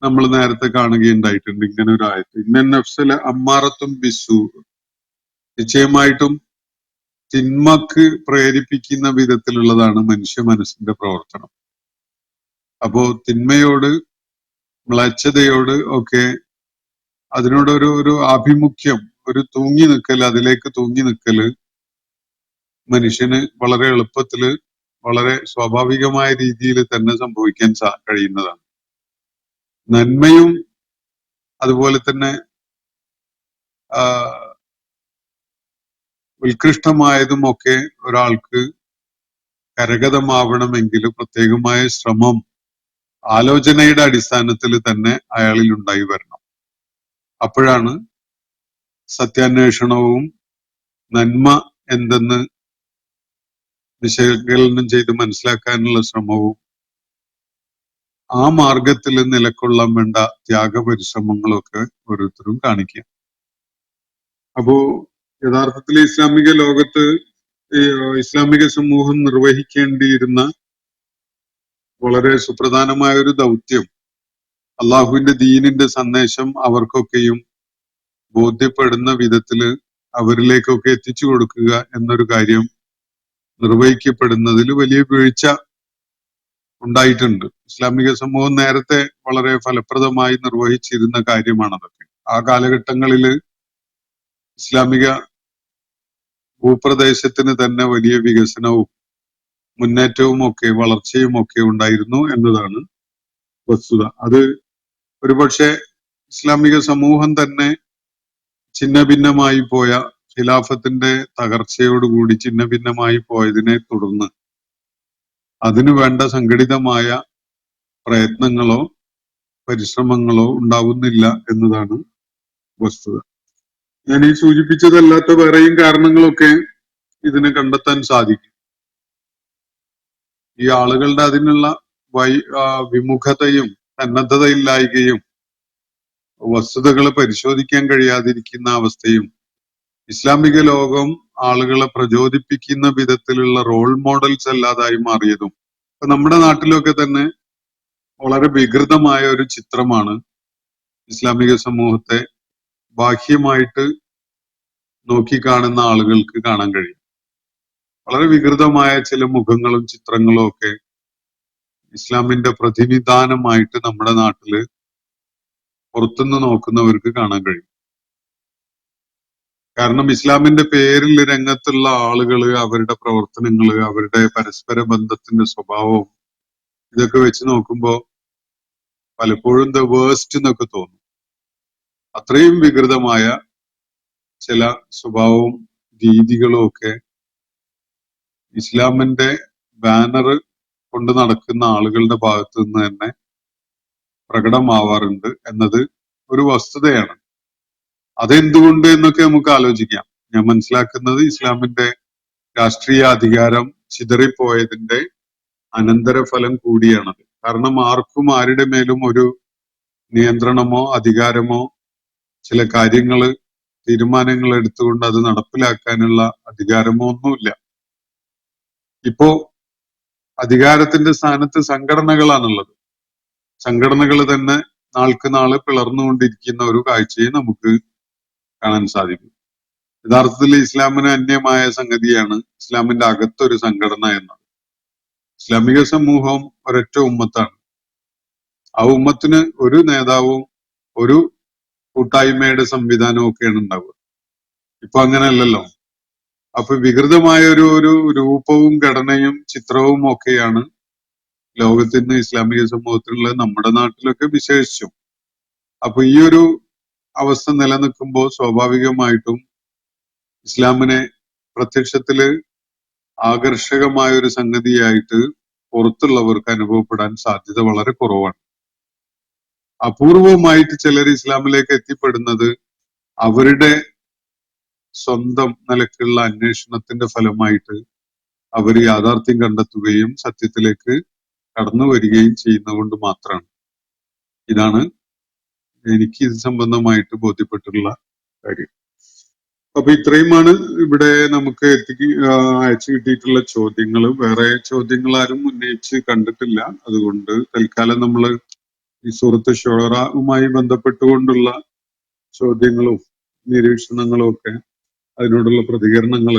നമ്മൾ നേരത്തെ കാണുകയുണ്ടായിട്ടുണ്ട് ഇങ്ങനെ ഒരു ആയത്ത്, ഇന്ന നഫ്സല അമ്മാറത്തും ബിസൂ, നിശ്ചയമായിട്ടും തിന്മക്ക് പ്രേരിപ്പിക്കുന്ന വിധത്തിലുള്ളതാണ് മനുഷ്യ മനസ്സിന്റെ പ്രവർത്തനം. അപ്പോ തിന്മയോട്, മ്ലേച്ഛതയോട് ഒക്കെ അതിനോടൊരു ഒരു ആഭിമുഖ്യം, ഒരു തൂങ്ങി നിൽക്കൽ, അതിലേക്ക് തൂങ്ങി നിൽക്കല് മനുഷ്യന് വളരെ എളുപ്പത്തില്, വളരെ സ്വാഭാവികമായ രീതിയിൽ തന്നെ സംഭവിക്കാൻ കഴിയുന്നതാണ്. നന്മയും അതുപോലെ തന്നെ ഉത്കൃഷ്ടമായതും ഒക്കെ ഒരാൾക്ക് കരഗതമാവണമെങ്കിൽ പ്രത്യേകമായ ശ്രമം ആലോചനയുടെ അടിസ്ഥാനത്തിൽ തന്നെ അയാളിൽ ഉണ്ടായി വരണം. അപ്പോഴാണ് സത്യാന്വേഷണവും നന്മ എന്തെന്ന് വിശകലനം ചെയ്ത് മനസ്സിലാക്കാനുള്ള ശ്രമവും ആ മാർഗത്തിൽ നിലകൊള്ളാൻ വേണ്ട ത്യാഗപരിശ്രമങ്ങളൊക്കെ ഓരോരുത്തരും കാണിക്കുക. അപ്പോ യഥാർത്ഥത്തിൽ ഇസ്ലാമിക ലോകത്ത് ഇസ്ലാമിക സമൂഹം നിർവഹിക്കേണ്ടിയിരുന്ന വളരെ സുപ്രധാനമായ ഒരു ദൗത്യം, അള്ളാഹുവിന്റെ ദീനിന്റെ സന്ദേശം അവർക്കൊക്കെയും ബോധ്യപ്പെടുന്ന വിധത്തില് അവരിലേക്കൊക്കെ എത്തിച്ചു കൊടുക്കുക എന്നൊരു കാര്യം നിർവഹിക്കപ്പെടുന്നതിൽ വലിയ വീഴ്ച ഉണ്ടായിട്ടുണ്ട്. ഇസ്ലാമിക സമൂഹം നേരത്തെ വളരെ ഫലപ്രദമായി നിർവഹിച്ചിരുന്ന കാര്യമാണതൊക്കെ. ആ കാലഘട്ടങ്ങളില് ഇസ്ലാമിക ഭൂപ്രദേശത്തിന് തന്നെ വലിയ വികസനവും മുന്നേറ്റവും ഒക്കെ വളർച്ചയും ഒക്കെ ഉണ്ടായിരുന്നു എന്നതാണ് വസ്തുത. അത് ഒരുപക്ഷെ ഇസ്ലാമിക സമൂഹം തന്നെ ഛിന്ന ഭിന്നമായി പോയ, ഖിലാഫത്തിന്റെ തകർച്ചയോടുകൂടി ഛിന്ന ഭിന്നമായി പോയതിനെ തുടർന്ന് അതിനു വേണ്ട സംഘടിതമായ പ്രയത്നങ്ങളോ പരിശ്രമങ്ങളോ ഉണ്ടാവുന്നില്ല എന്നതാണ് വസ്തുത. ഞാൻ ഈ സൂചിപ്പിച്ചതല്ലാത്ത വേറെയും കാരണങ്ങളൊക്കെ ഇതിന് കണ്ടെത്താൻ സാധിക്കും. ഈ ആളുകളുടെ അതിനുള്ള വിമുഖതയും സന്നദ്ധതയില്ലായ്കയും വസ്തുതകൾ പരിശോധിക്കാൻ കഴിയാതിരിക്കുന്ന അവസ്ഥയും ഇസ്ലാമിക ലോകം ആളുകളെ പ്രചോദിപ്പിക്കുന്ന വിധത്തിലുള്ള റോൾ മോഡൽസ് അല്ലാതായി മാറിയതും ഇപ്പൊ നമ്മുടെ നാട്ടിലൊക്കെ തന്നെ വളരെ വികൃതമായ ഒരു ചിത്രമാണ് ഇസ്ലാമിക സമൂഹത്തെ ബാഹ്യമായിട്ട് നോക്കിക്കാണുന്ന ആളുകൾക്ക് കാണാൻ കഴിയും. വളരെ വികൃതമായ ചില മുഖങ്ങളും ചിത്രങ്ങളും ഒക്കെ ഇസ്ലാമിന്റെ പ്രതിനിധാനമായിട്ട് നമ്മുടെ നാട്ടില് പുറത്തുനിന്ന് നോക്കുന്നവർക്ക് കാണാൻ കഴിയും. കാരണം ഇസ്ലാമിന്റെ പേരിൽ രംഗത്തുള്ള ആളുകള്, അവരുടെ പ്രവർത്തനങ്ങള്, അവരുടെ പരസ്പര ബന്ധത്തിന്റെ സ്വഭാവം, ഇതൊക്കെ വെച്ച് നോക്കുമ്പോ പലപ്പോഴും ദ വേസ്റ്റ് എന്നൊക്കെ തോന്നും. അത്രയും വികൃതമായ ചില സ്വഭാവവും രീതികളും ഒക്കെ ഇസ്ലാമിന്റെ ബാനർ കൊണ്ട് നടക്കുന്ന ആളുകളുടെ ഭാഗത്തു നിന്ന് തന്നെ പ്രകടമാവാറുണ്ട് എന്നത് ഒരു വസ്തുതയാണ്. അതെന്തുകൊണ്ട് എന്നൊക്കെ നമുക്ക് ആലോചിക്കാം. ഞാൻ മനസ്സിലാക്കുന്നത് ഇസ്ലാമിന്റെ രാഷ്ട്രീയ അധികാരം ചിതറിപ്പോയതിന്റെ അനന്തരഫലം കൂടിയാണത്. കാരണം ആർക്കും ആരുടെ മേലും ഒരു നിയന്ത്രണമോ അധികാരമോ ചില കാര്യങ്ങള് തീരുമാനങ്ങൾ എടുത്തുകൊണ്ട് അത് നടപ്പിലാക്കാനുള്ള അധികാരമോ ഒന്നുമില്ല. ഇപ്പോ അധികാരത്തിന്റെ സ്ഥാനത്ത് സംഘടനകളാണുള്ളത്. സംഘടനകൾ തന്നെ നാൾക്ക് നാള് പിളർന്നുകൊണ്ടിരിക്കുന്ന ഒരു കാഴ്ചയെ നമുക്ക് കാണാൻ സാധിക്കും. യഥാർത്ഥത്തിൽ ഇസ്ലാമിന് അന്യമായ സംഗതിയാണ് ഇസ്ലാമിന്റെ അകത്തൊരു സംഘടന എന്നത്. ഇസ്ലാമിക സമൂഹം ഒരൊറ്റ ഉമ്മത്താണ്. ആ ഉമ്മത്തിന് ഒരു നേതാവും ഒരു കൂട്ടായ്മയുടെ സംവിധാനവും ഒക്കെയാണ് ഉണ്ടാവുക. ഇപ്പൊ അങ്ങനെയല്ലല്ലോ. അപ്പൊ വികൃതമായ ഒരു രൂപവും ഘടനയും ചിത്രവും ഒക്കെയാണ് ലോകത്തിന് ഇസ്ലാമിക സമൂഹത്തിലുള്ള നമ്മുടെ നാട്ടിലൊക്കെ വിശേഷിച്ചും. അപ്പൊ ഈ ഒരു അവസ്ഥ നിലനിൽക്കുമ്പോൾ സ്വാഭാവികമായിട്ടും ഇസ്ലാമിനെ പ്രത്യക്ഷത്തില് ആകർഷകമായ ഒരു സംഗതിയായിട്ട് പുറത്തുള്ളവർക്ക് അനുഭവപ്പെടാൻ സാധ്യത വളരെ കുറവാണ്. അപൂർവമായിട്ട് ചിലർ ഇസ്ലാമിലേക്ക് എത്തിപ്പെടുന്നത് അവരുടെ സ്വന്തം നിലക്കുള്ള അന്വേഷണത്തിന്റെ ഫലമായിട്ട് അവർ യാഥാർത്ഥ്യം കണ്ടെത്തുകയും സത്യത്തിലേക്ക് കടന്നു വരികയും ചെയ്യുന്നതുകൊണ്ട് മാത്രമാണ്. ഇതാണ് എനിക്ക് ഇത് സംബന്ധമായിട്ട് ബോധ്യപ്പെട്ടിട്ടുള്ള കാര്യം. അപ്പൊ ഇത്രയുമാണ് ഇവിടെ നമുക്ക് അയച്ചു കിട്ടിയിട്ടുള്ള ചോദ്യങ്ങൾ. വേറെ ചോദ്യങ്ങൾ ആരും ഉന്നയിച്ച് കണ്ടിട്ടില്ല. അതുകൊണ്ട് തൽക്കാലം നമ്മൾ ഈ സൂറത്ത് ഷുഅറയുമായി ബന്ധപ്പെട്ടുകൊണ്ടുള്ള ചോദ്യങ്ങളും നിരീക്ഷണങ്ങളും ഒക്കെ അതിനോടുള്ള പ്രതികരണങ്ങൾ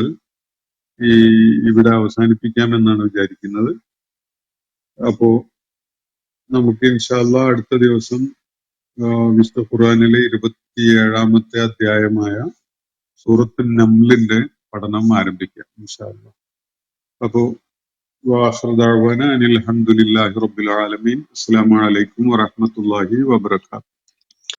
ഇവിടെ അവസാനിപ്പിക്കാമെന്നാണ് വിചാരിക്കുന്നത്. അപ്പോ നമുക്ക് ഇൻഷാ അല്ലാഹ് അടുത്ത ദിവസം വിശുദ്ധ ഖുർആനിലെ 27-ാമത്തെ അധ്യായമായ സൂറത്ത് നംലിന്റെ പഠനം ആരംഭിക്കാം ഇൻഷാ അല്ലാഹ്. അപ്പോ വാഖിറു ദഅ്വാനാ അനിൽ ഹംദുലില്ലാഹി റബ്ബിൽ ആലമീൻ. അസ്സലാമു അലൈക്കും വറഹ്മത്തുള്ളാഹി വബറകാതുഹു.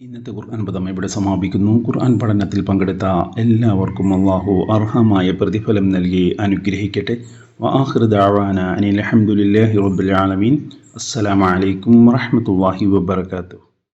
ഇന്നത്തെ ഖുർആൻ പദം ഇവിടെ സമാപിക്കുന്നു. ഖുർആൻ പഠനത്തിൽ പങ്കെടുത്ത എല്ലാവർക്കും അല്ലാഹു അർഹമായ പ്രതിഫലം നൽകി അനുഗ്രഹിക്കട്ടെ. വആഖിറു ദഅ്വാനാ അനിൽ ഹംദുലില്ലാഹി റബ്ബിൽ ആലമീൻ. അസ്സലാമു അലൈക്കും വറഹ്മത്തുള്ളാഹി വബറകാതുഹു.